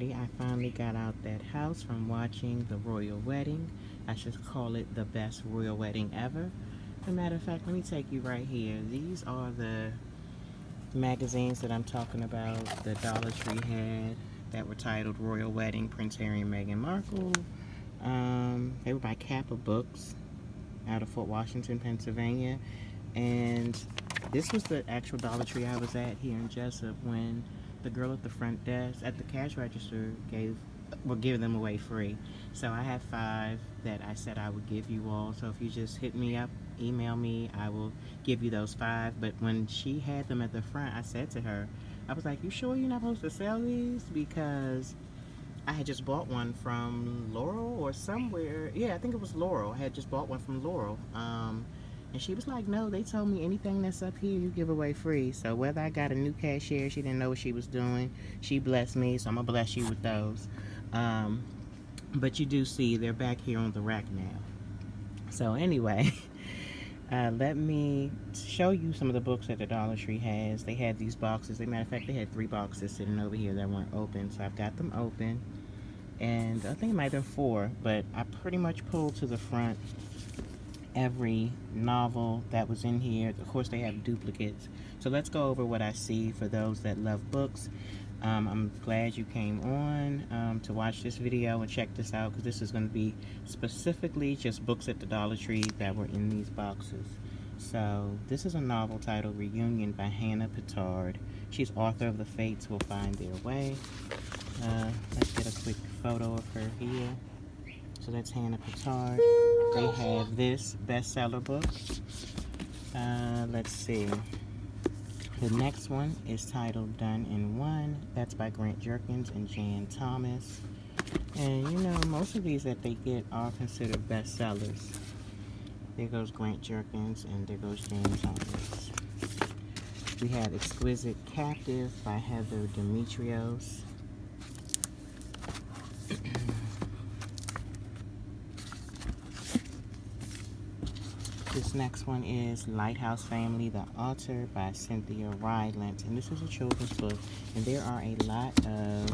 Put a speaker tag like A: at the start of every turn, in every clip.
A: Today I finally got out that house from watching the royal wedding. I should call it the best royal wedding ever. As a matter of fact, let me take you right here. These are the magazines that I'm talking about. The DollarTree had that were titled Royal Wedding, Prince Harry and Meghan Markle. They were by Kappa Books out of Fort Washington, Pennsylvania. And this was the actual Dollar Tree I was at here in Jessup when the girl at the front desk, at the cash register, will give them away free. So I have 5 that I said I would give you all. So if you just hit me up, email me, I will give you those 5. But when she had them at the front, I said to her, I was like, you sure you're not supposed to sell these? Because I had just bought one from Laurel or somewhere. Yeah, I think it was Laurel. I had just bought one from Laurel. And she was like, no, they told me anything that's up here you give away free. So whether I got a new cashier, she didn't know what she was doing. She blessed me, so I'm going to bless you with those. But you do see they're back here on the rack now. So anyway, let me show you some of the books that the Dollar Tree has. They had these boxes. As a matter of fact, they had 3 boxes sitting over here that weren't open. So I've got them open. And I think it might have been 4, but I pretty much pulled to the front every novel that was in here. Of course, they have duplicates. So let's go over what I see for those that love books. I'm glad you came on to watch this video and check this out, because this is going to be specifically just books at the Dollar Tree that were in these boxes. So this is a novel titled Reunion by Hannah Pittard. She's author of The Fates Will Find Their Way. Let's get a quick photo of her here. So that's Hannah Pittard. They have this bestseller book. Let's see. The next one is titled Done in One. That's by Grant Jerkins and Jan Thomas. And you know, most of these that they get are considered bestsellers. There goes Grant Jerkins and there goes Jan Thomas. We have Exquisite Captive by Heather Demetrios. This next one is Lighthouse Family, The Altar by Cynthia Rylant. And this is a children's book. And there are a lot of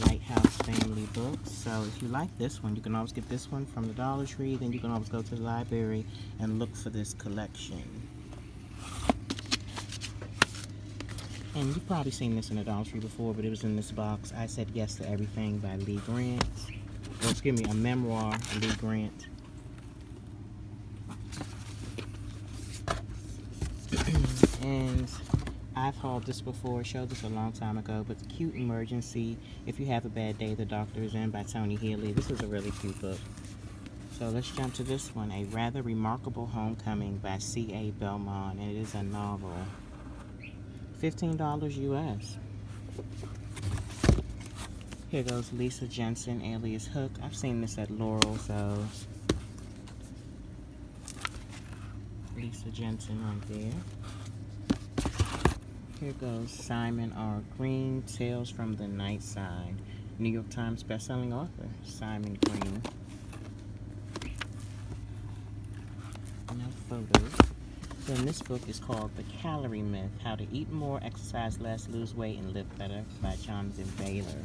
A: Lighthouse Family books. So if you like this one, you can always get this one from the Dollar Tree. Then you can always go to the library and look for this collection. And you've probably seen this in the Dollar Tree before, but it was in this box. I Said Yes to Everything by Lee Grant. Or excuse me, a memoir by Lee Grant. And I've hauled this before, showed this a long time ago, but Cute Emergency, If You Have a Bad Day, The Doctor Is In by Tony Healy. This is a really cute book. So let's jump to this one, A Rather Remarkable Homecoming by C.A. Belmont, and it is a novel. $15 US. Here goes Lisa Jensen, alias Hook. I've seen this at Laurel, so Lisa Jensen right there. Here goes Simon R. Green, Tales from the Night Side. New York Times bestselling author, Simon Green. No photos. Then this book is called The Calorie Myth, How to Eat More, Exercise Less, Lose Weight, and Live Better by Jonathan Baylor.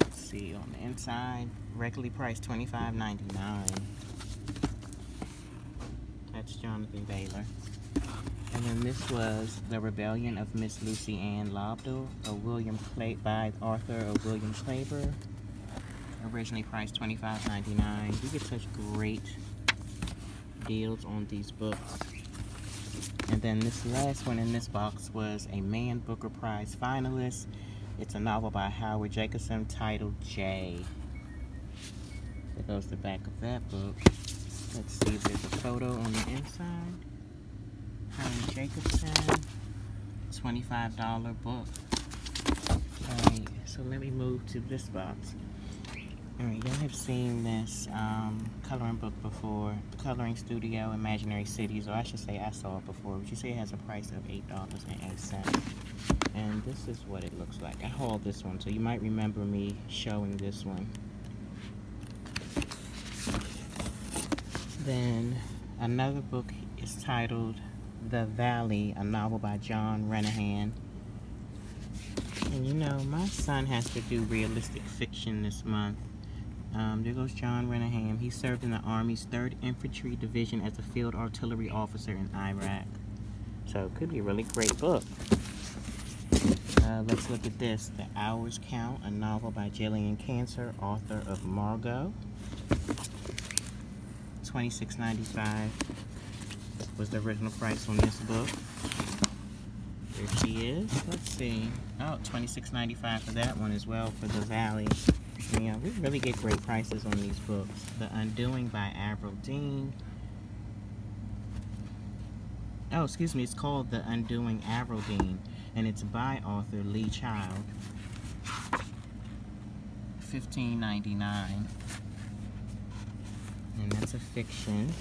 A: Let's see, on the inside, regularly priced $25.99. That's Jonathan Baylor. And then this was The Rebellion of Miss Lucy Ann Lobdell, by author of William Claver. Originally priced $25.99. You get such great deals on these books. And then this last one in this box was a Man Booker Prize finalist. It's a novel by Howard Jacobson titled Jay. There goes the back of that book. Let's see if there's a photo on the inside. Howard Jacobson, $25 book. Alright, so let me move to this box. Alright, y'all have seen this coloring book before. Coloring Studio, Imaginary Cities, or I should say I saw it before. But you see it has a price of $8.08. And this is what it looks like. I hauled this one, so you might remember me showing this one. Then another book is titled The Valley, a novel by John Renahan. And you know, my son has to do realistic fiction this month. There goes John Renaham. He served in the Army's 3rd Infantry Division as a field artillery officer in Iraq. So it could be a really great book. Let's look at this. The Hours Count, a novel by Jillian Cancer, author of Margot. $26.95 was the original price on this book. There she is. Let's see. Oh, $26.95 for that one as well, for The Valley. Yeah, we really get great prices on these books. The Undoing by Avril Dean. Oh, excuse me, it's called The Undoing Avril Dean, and it's by author Lee Child. $15.99. And that's a fiction.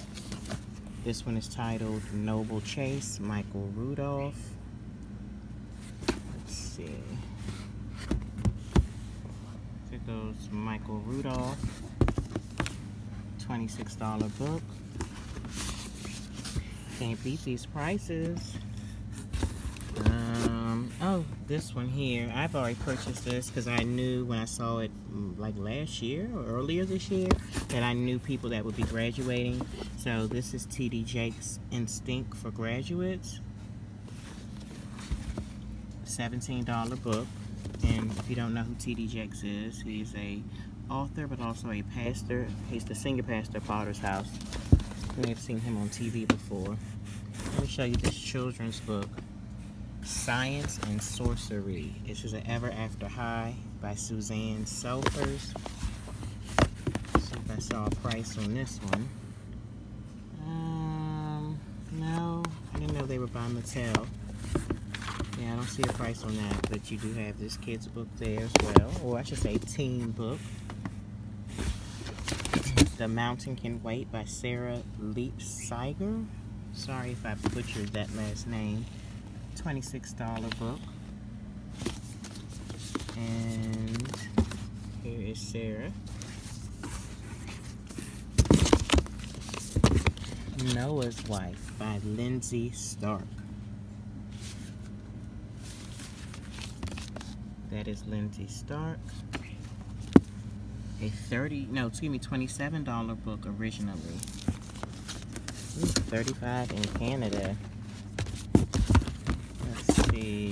A: This one is titled Noble Chase, Michael Rudolph. Let's see. There goes Michael Rudolph. $26 book. Can't beat these prices. Oh, this one here. I've already purchased this because I knew when I saw it like last year or earlier this year that I knew people that would be graduating. So this is T.D. Jakes' Instinct for Graduates. $17 book. And if you don't know who T.D. Jakes is, he's a author but also a pastor. He's the senior pastor of Potter's House. You may have seen him on TV before. Let me show you this children's book, Science and Sorcery. This is an Ever After High by Suzanne Selfers. See if I saw a price on this one. No, I didn't know they were by Mattel. Yeah, I don't see a price on that, but you do have this kid's book there as well, or I should say teen book. The Mountain Can Wait by Sarah Leapsiger. Sorry if I butchered that last name. $26 book. And here is Sarah. Noah's Wife by Lindsay Stark. That is Lindsay Stark. A $27 book originally. Ooh, $35 in Canada. Let's see.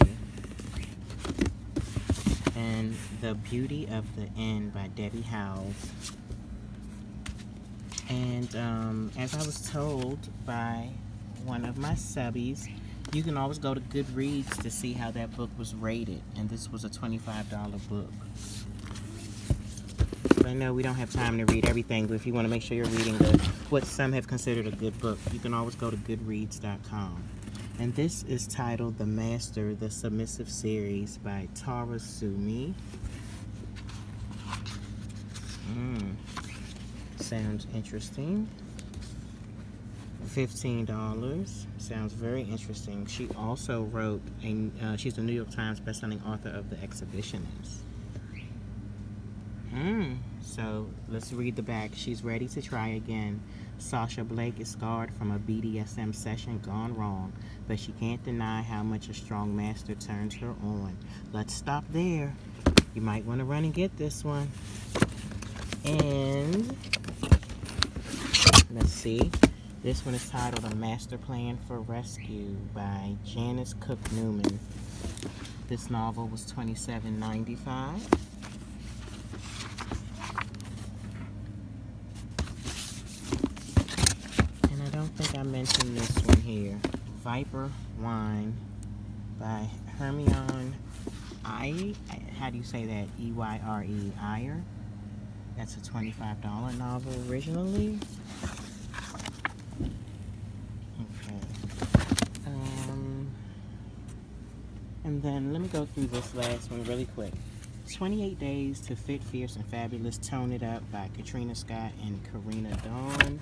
A: And The Beauty of the End by Debbie Howes. And as I was told by one of my subbies, you can always go to Goodreads to see how that book was rated. And this was a $25 book. I know we don't have time to read everything, but if you want to make sure you're reading what some have considered a good book, you can always go to goodreads.com. And this is titled The Master, the Submissive Series by Tara Sumi. Sounds interesting. $15. Sounds very interesting. She also wrote, she's a New York Times bestselling author of The Exhibitionist. So let's read the back. She's ready to try again. Sasha Blake is scarred from a BDSM session gone wrong, but she can't deny how much a strong master turns her on. Let's stop there. You might want to run and get this one. And let's see. This one is titled A Master Plan for Rescue by Janice Cook Newman. This novel was $27.95. I think I mentioned this one here. Viper Wine by Hermione Iyer. How do you say that? E-Y-R-E, Iyer. That's a $25 novel originally. Okay. And then let me go through this last one really quick. 28 Days to Fit, Fierce, and Fabulous. Tone It Up by Katrina Scott and Karina Dawn.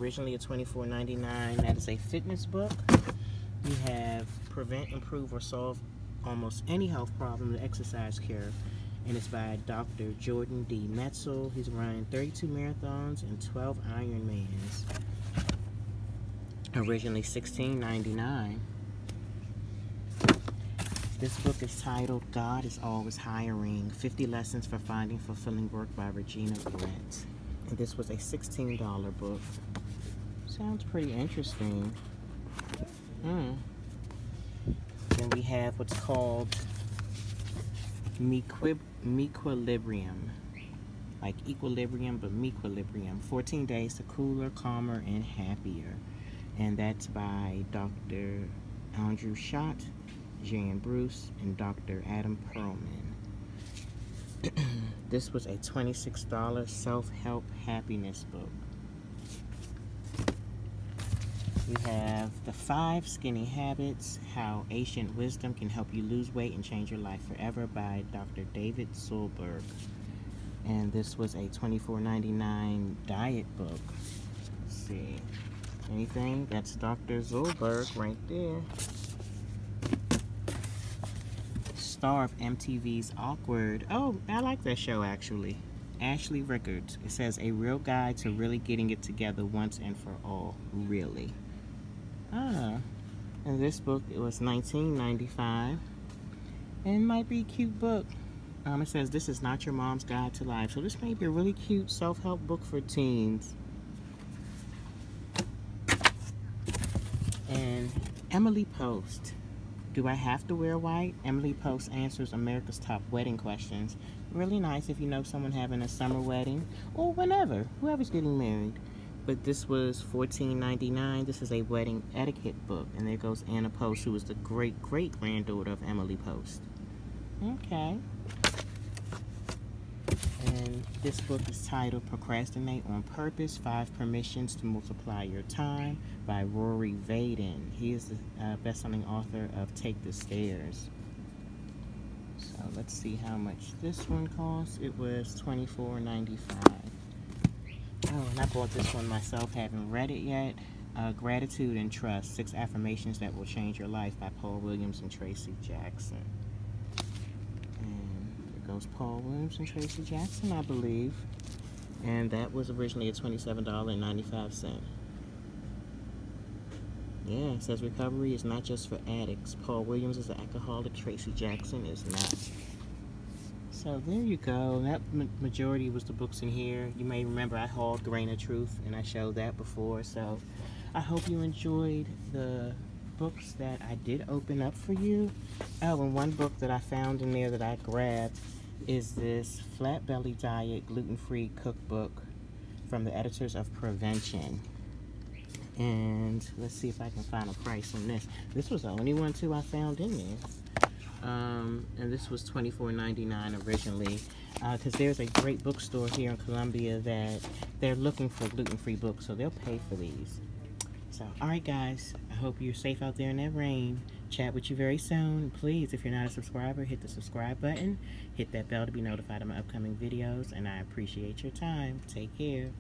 A: Originally a $24.99. That is a fitness book. You have Prevent, Improve, or Solve Almost Any Health Problem with Exercise Cure. And it's by Dr. Jordan D. Metzel. He's running 32 marathons and 12 Ironmans. Originally $16.99. This book is titled God is Always Hiring, 50 Lessons for Finding Fulfilling Work by Regina Brett. And this was a $16 book. Sounds pretty interesting. Then we have what's called Mequilibrium. Like equilibrium, but mequilibrium. 14 Days to Cooler, Calmer, and Happier. And that's by Dr. Andrew Schott, Jan Bruce, and Dr. Adam Perlman. This was a $26 self-help happiness book. We have The 5 Skinny Habits, How Ancient Wisdom Can Help You Lose Weight and Change Your Life Forever by Dr. David Zulberg. And this was a $24.99 diet book. Let's see. Anything? That's Dr. Zulberg right there. Star of MTV's Awkward. Oh, I like that show actually. Ashley Rickards. It says a real guide to really getting it together once and for all. Really. And this book, it was $19.95. And it might be a cute book. It says this is not your mom's guide to life. So this may be a really cute self-help book for teens. And Emily Post. Do I have to wear white? Emily Post answers America's top wedding questions. Really nice if you know someone having a summer wedding. Or whenever. Whoever's getting married. But this was $14.99. This is a wedding etiquette book. And there goes Anna Post, who was the great-great-granddaughter of Emily Post. Okay. And this book is titled Procrastinate on Purpose, 5 Permissions to Multiply Your Time by Rory Vaden. He is the best-selling author of Take the Stairs. So let's see how much this one costs. It was $24.95. Oh, and I bought this one myself, haven't read it yet. Gratitude and Trust, 6 Affirmations That Will Change Your Life by Paul Williams and Tracy Jackson. Goes Paul Williams and Tracy Jackson, I believe. And that was originally at $27.95. Yeah, it says recovery is not just for addicts. Paul Williams is an alcoholic. Tracy Jackson is not. So there you go. That majority was the books in here. You may remember I hauled Grain of Truth, and I showed that before. So I hope you enjoyed the books that I did open up for you. Oh, and one book that I found in there that I grabbed is this Flat Belly Diet Gluten-Free Cookbook from the editors of Prevention. And let's see if I can find a price on this. This was the only one too I found in there. And this was $24.99 originally, because there's a great bookstore here in Columbia that they're looking for gluten-free books, so they'll pay for these. So, alright guys, I hope you're safe out there in that rain. Chat with you very soon. Please, if you're not a subscriber, hit the subscribe button. Hit that bell to be notified of my upcoming videos, and I appreciate your time. Take care.